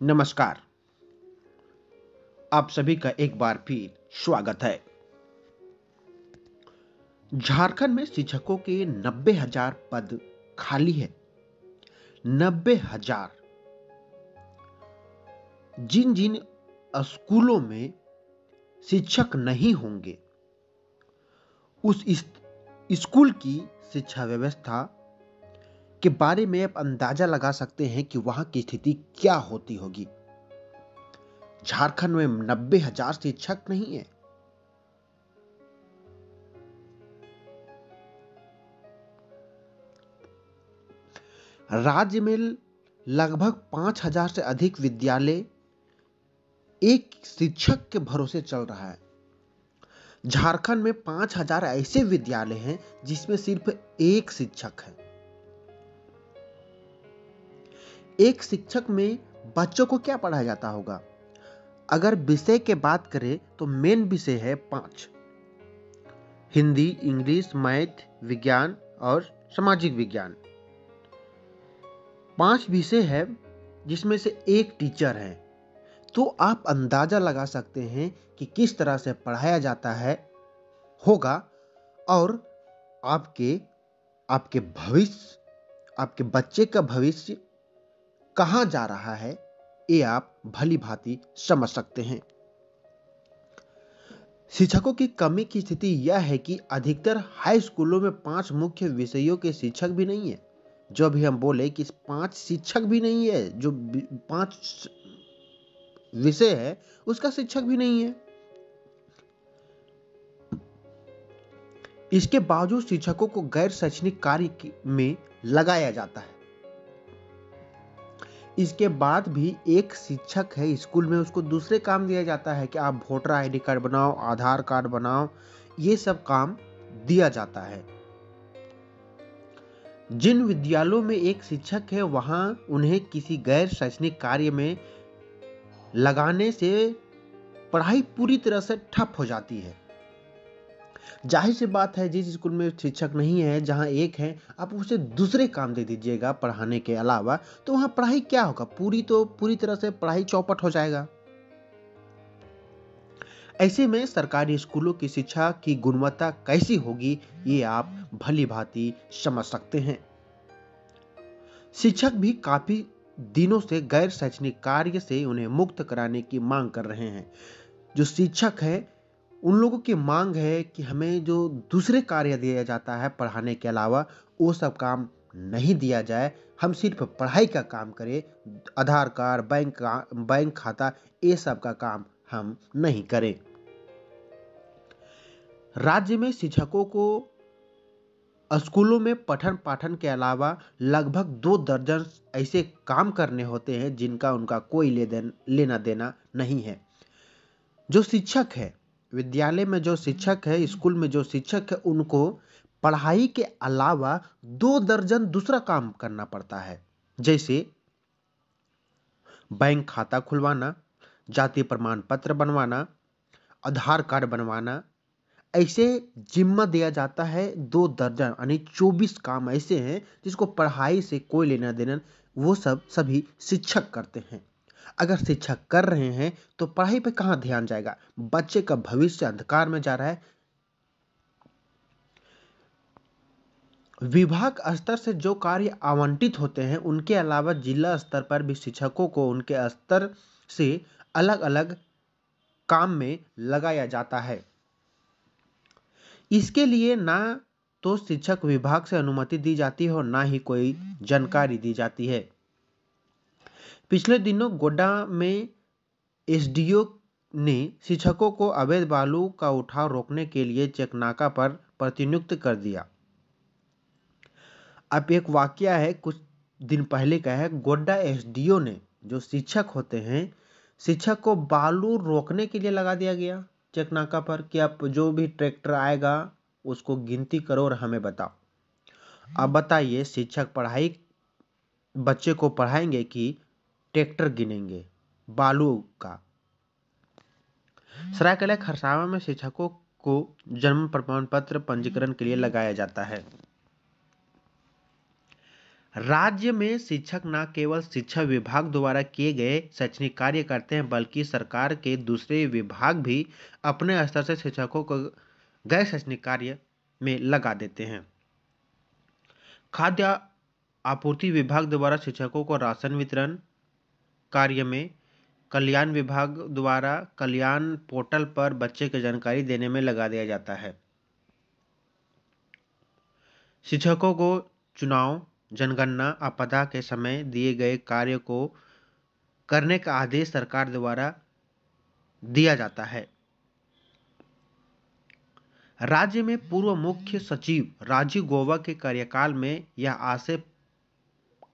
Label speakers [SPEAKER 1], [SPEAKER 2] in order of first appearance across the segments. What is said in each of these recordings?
[SPEAKER 1] नमस्कार। आप सभी का एक बार फिर स्वागत है। झारखंड में शिक्षकों के 90,000 पद खाली है। 90,000। जिन जिन स्कूलों में शिक्षक नहीं होंगे उस स्कूल की शिक्षा व्यवस्था के बारे में आप अंदाजा लगा सकते हैं कि वहां की स्थिति क्या होती होगी। झारखंड में 90,000 शिक्षक नहीं है। राज्य में लगभग 5,000 से अधिक विद्यालय एक शिक्षक के भरोसे चल रहा है। झारखंड में 5,000 ऐसे विद्यालय हैं जिसमें सिर्फ एक शिक्षक है। एक शिक्षक में बच्चों को क्या पढ़ाया जाता होगा? अगर विषय के बात करें तो मेन विषय है 5: हिंदी, इंग्लिश, मैथ, विज्ञान और सामाजिक विज्ञान। 5 विषय है जिसमें से एक टीचर है। तो आप अंदाजा लगा सकते हैं कि किस तरह से पढ़ाया जाता है होगा और आपके भविष्य, आपके बच्चे का भविष्य कहां जा रहा है, ये आप भली भांति समझ सकते हैं। शिक्षकों की कमी की स्थिति यह है कि अधिकतर हाई स्कूलों में 5 मुख्य विषयों के शिक्षक भी नहीं है। जो भी हम बोले कि 5 शिक्षक भी नहीं है, जो 5 विषय है उसका शिक्षक भी नहीं है। इसके बावजूद शिक्षकों को गैर शैक्षणिक कार्य में लगाया जाता है। इसके बाद भी एक शिक्षक है स्कूल में, उसको दूसरे काम दिया जाता है कि आप वोटर आईडी कार्ड बनाओ, आधार कार्ड बनाओ, ये सब काम दिया जाता है। जिन विद्यालयों में एक शिक्षक है वहां उन्हें किसी गैर शैक्षणिक कार्य में लगाने से पढ़ाई पूरी तरह से ठप हो जाती है। जाहिर सी बात है, जिस स्कूल में शिक्षक नहीं है, जहां एक है, आप उसे दूसरे काम दे दीजिएगा पढ़ाने के अलावा, तो वहां पढ़ाई क्या होगा? पूरी तरह से पढ़ाई चौपट हो जाएगा। ऐसे में सरकारी स्कूलों की शिक्षा की गुणवत्ता कैसी होगी, ये आप भली भांति समझ सकते हैं। शिक्षक भी काफी दिनों से गैर शैक्षणिक कार्य से उन्हें मुक्त कराने की मांग कर रहे हैं। जो शिक्षक है उन लोगों की मांग है कि हमें जो दूसरे कार्य दिया जाता है पढ़ाने के अलावा, वो सब काम नहीं दिया जाए। हम सिर्फ पढ़ाई का काम करें, आधार कार्ड, बैंक खाता, ये सब का काम हम नहीं करें। राज्य में शिक्षकों को स्कूलों में पठन पाठन के अलावा लगभग 2 दर्जन ऐसे काम करने होते हैं जिनका उनका कोई लेना देना नहीं है। जो शिक्षक है विद्यालय में, जो शिक्षक है स्कूल में, जो शिक्षक है उनको पढ़ाई के अलावा 2 दर्जन दूसरा काम करना पड़ता है। जैसे बैंक खाता खुलवाना, जाति प्रमाण पत्र बनवाना, आधार कार्ड बनवाना, ऐसे जिम्मा दिया जाता है। 2 दर्जन यानी 24 काम ऐसे हैं जिसको पढ़ाई से कोई लेना देना, वो सब सभी शिक्षक करते हैं। अगर शिक्षक कर रहे हैं तो पढ़ाई पे कहां ध्यान जाएगा? बच्चे का भविष्य अंधकार में जा रहा है। विभाग स्तर से जो कार्य आवंटित होते हैं उनके अलावा जिला स्तर पर भी शिक्षकों को उनके स्तर से अलग अलग काम में लगाया जाता है। इसके लिए ना तो शिक्षक विभाग से अनुमति दी जाती है और ना ही कोई जानकारी दी जाती है। पिछले दिनों गोड्डा में एसडीओ ने शिक्षकों को अवैध बालू का उठाव रोकने के लिए चेकनाका पर प्रतिनियुक्त कर दिया। अब एक वाकया है, कुछ दिन पहले का है। गोड्डा एसडीओ ने, जो शिक्षक होते हैं, शिक्षक को बालू रोकने के लिए लगा दिया गया चेकनाका पर कि आप जो भी ट्रैक्टर आएगा उसको गिनती करो और हमें बताओ। अब बताइए, शिक्षक बच्चे को पढ़ाएंगे कि ट्रैक्टर गिनेंगे बालू का? सरायकेला खरसावां में शिक्षकों को जन्म प्रमाण पत्र पंजीकरण के लिए लगाया जाता है। राज्य में शिक्षक न केवल शिक्षा विभाग द्वारा किए गए शैक्षणिक कार्य करते हैं, बल्कि सरकार के दूसरे विभाग भी अपने स्तर से शिक्षकों को गैर शैक्षणिक कार्य में लगा देते हैं। खाद्य आपूर्ति विभाग द्वारा शिक्षकों को राशन वितरण कार्य में, कल्याण विभाग द्वारा कल्याण पोर्टल पर बच्चे की जानकारी देने में लगा दिया जाता है। शिक्षकों को चुनाव, जनगणना, आपदा के समय दिए गए कार्य को करने का आदेश सरकार द्वारा दिया जाता है। राज्य में पूर्व मुख्य सचिव राजीव गौबा के कार्यकाल में यह आशय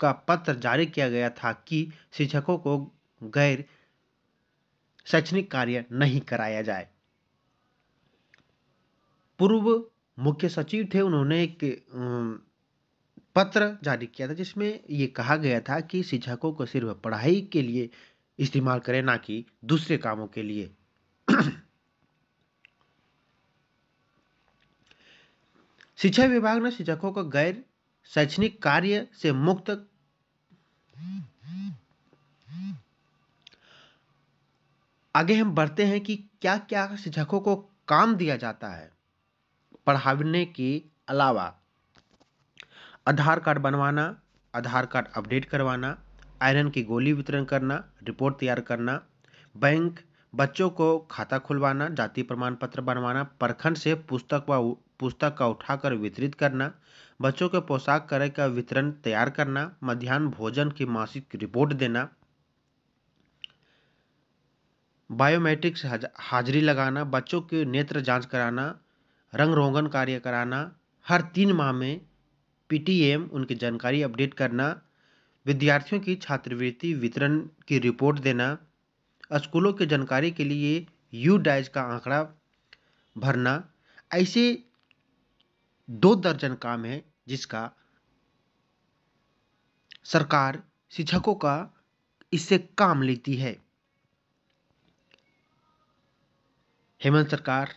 [SPEAKER 1] का पत्र जारी किया गया था कि शिक्षकों को गैर शैक्षणिक कार्य नहीं कराया जाए। पूर्व मुख्य सचिव थे, उन्होंने एक पत्र जारी किया था जिसमें ये कहा गया था कि शिक्षकों को सिर्फ पढ़ाई के लिए इस्तेमाल करें, ना कि दूसरे कामों के लिए। शिक्षा विभाग ने शिक्षकों को गैर शैक्षणिक कार्य से मुक्त आगे हम बढ़ते हैं कि क्या क्या शिक्षकों को काम दिया जाता है। पढ़ाने के अलावा आधार कार्ड बनवाना, आधार कार्ड अपडेट करवाना, आयरन की गोली वितरण करना, रिपोर्ट तैयार करना, बैंक बच्चों को खाता खुलवाना, जाति प्रमाण पत्र बनवाना, प्रखंड से पुस्तक का उठाकर वितरित करना, बच्चों के पोशाक क्रय का वितरण तैयार करना, मध्याह्न भोजन की मासिक रिपोर्ट देना, बायोमेट्रिक्स हाजिरी लगाना, बच्चों के नेत्र जांच कराना, रंग रोगन कार्य कराना, हर 3 माह में पीटीएम उनकी जानकारी अपडेट करना, विद्यार्थियों की छात्रवृत्ति वितरण की रिपोर्ट देना, स्कूलों की जानकारी के लिए यूडाइज का आंकड़ा भरना। ऐसे 2 दर्जन काम है जिसका सरकार शिक्षकों का इससे काम लेती है। हेमंत सरकार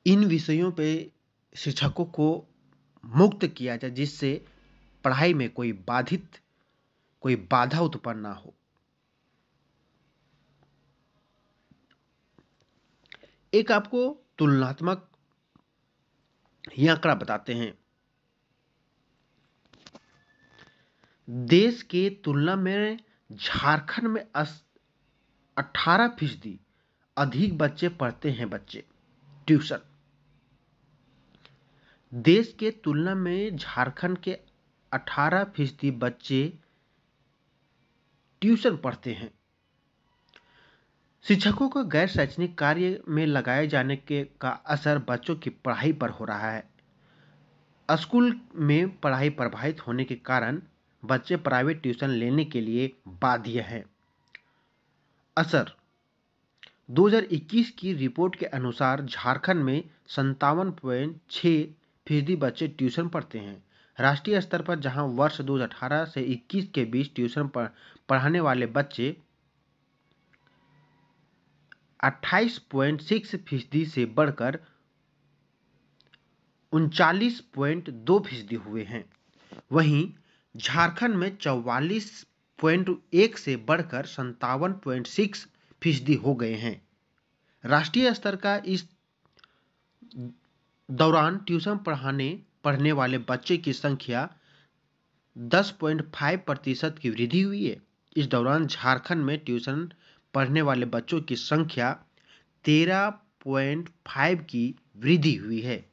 [SPEAKER 1] इन विषयों पे शिक्षकों को मुक्त किया जाए, जिससे पढ़ाई में कोई बाधा उत्पन्न ना हो। एक आपको तुलनात्मक ये आंकड़ा बताते हैं। देश के तुलना में झारखंड में 18% अधिक बच्चे पढ़ते हैं ट्यूशन। देश के तुलना में झारखंड के 18% बच्चे ट्यूशन पढ़ते हैं। शिक्षकों को गैर शैक्षणिक कार्य में लगाए जाने का असर बच्चों की पढ़ाई पर हो रहा है। स्कूल में पढ़ाई प्रभावित होने के कारण बच्चे प्राइवेट ट्यूशन लेने के लिए बाध्य हैं। असर 2021 की रिपोर्ट के अनुसार झारखंड में 57.6% बच्चे ट्यूशन पढ़ते हैं। राष्ट्रीय स्तर पर जहां वर्ष 2018 से 21 के बीच ट्यूशन पढ़ाने वाले बच्चे 28.6% से बढ़कर 39.2% हुए हैं। वहीं झारखंड में 44.1 से बढ़कर 57.6% हो गए हैं। राष्ट्रीय स्तर का इस दौरान ट्यूशन पढ़ने वाले बच्चे की संख्या 10.5% की वृद्धि हुई है। इस दौरान झारखंड में ट्यूशन पढ़ने वाले बच्चों की संख्या 13.5 की वृद्धि हुई है।